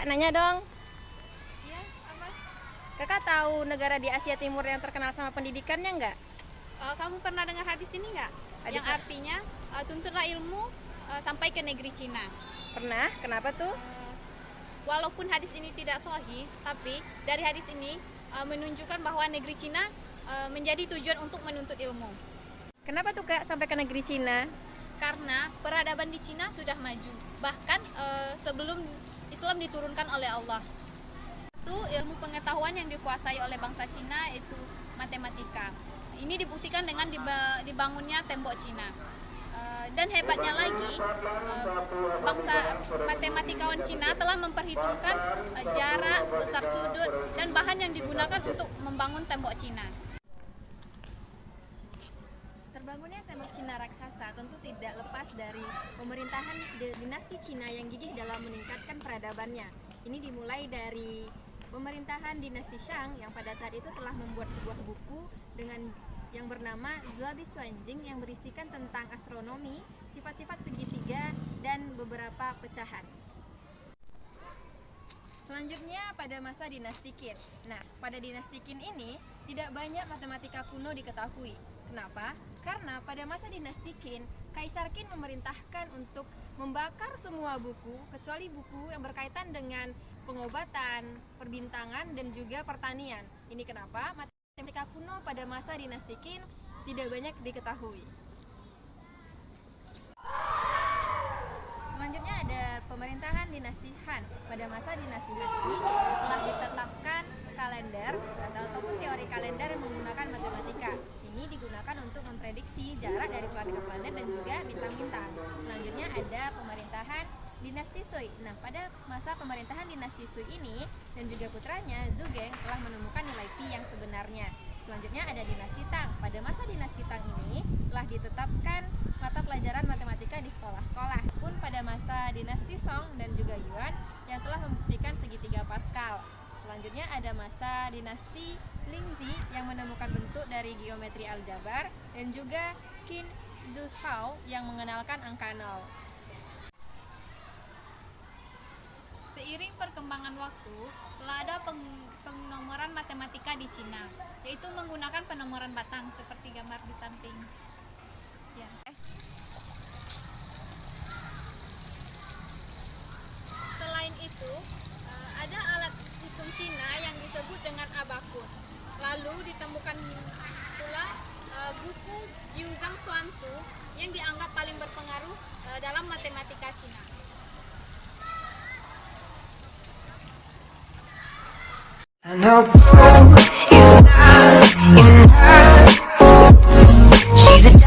Kak, nanya dong. Iya, apa? Kakak tahu negara di Asia Timur yang terkenal sama pendidikannya nggak? Kamu pernah dengar hadis ini nggak? Hadis Yang apa? artinya tuntutlah ilmu sampai ke negeri Cina. Pernah? Kenapa tuh? Walaupun hadis ini tidak sahih, tapi dari hadis ini menunjukkan bahwa negeri Cina menjadi tujuan untuk menuntut ilmu. Kenapa tuh Kak sampai ke negeri Cina? Karena peradaban di Cina sudah maju, bahkan sebelum Islam diturunkan oleh Allah. Itu ilmu pengetahuan yang dikuasai oleh bangsa Cina itu matematika. Ini dibuktikan dengan dibangunnya tembok Cina. Dan hebatnya lagi, bangsa matematikawan Cina telah memperhitungkan jarak, besar sudut, dan bahan yang digunakan untuk membangun tembok Cina. Terbangunnya tembok Cina raksasa tentu tidak lepas dari pemerintahan dinasti Cina yang gigih dalam meningkatkan peradabannya. Ini dimulai dari pemerintahan dinasti Shang yang pada saat itu telah membuat sebuah buku dengan yang bernama Zuobi Suanjing yang berisikan tentang astronomi, sifat-sifat segitiga, dan beberapa pecahan. Selanjutnya pada masa dinasti Qin. Nah, pada dinasti Qin ini tidak banyak matematika kuno diketahui. Kenapa? Karena pada masa dinasti Qin, Kaisar Qin memerintahkan untuk membakar semua buku kecuali buku yang berkaitan dengan pengobatan, perbintangan, dan juga pertanian. Ini kenapa matematika kuno pada masa dinasti Qin tidak banyak diketahui. Selanjutnya ada pemerintahan dinasti Han. Pada masa dinasti Han ini telah ditetapkan kalender ataupun teori kalender yang menggunakan matematika. Ini digunakan untuk memprediksi jarak dari planet ke planet dan juga bintang-bintang. Selanjutnya ada pemerintahan dinasti Sui. Nah, pada masa pemerintahan dinasti Sui ini dan juga putranya Zhuge telah menemukan nilai pi yang sebenarnya. Selanjutnya ada dinasti Tang. Pada masa dinasti Tang ini telah ditetapkan mata pelajaran matematika di sekolah-sekolah. Pun pada masa dinasti Song dan juga Yuan yang telah membuktikan segitiga Pascal. Selanjutnya ada masa dinasti Lingzi yang menemukan bentuk dari geometri aljabar dan juga Qin Zhuhao yang mengenalkan angka 0. Seiring perkembangan waktu, telah ada penomoran matematika di Cina, yaitu menggunakan penomoran batang seperti gambar di samping. Ya. Selain itu, ada alat hitung Cina yang disebut dengan abakus. Lalu ditemukan pula buku Jiuzhang Suansu yang dianggap paling berpengaruh dalam matematika Cina. I know gold is not enough.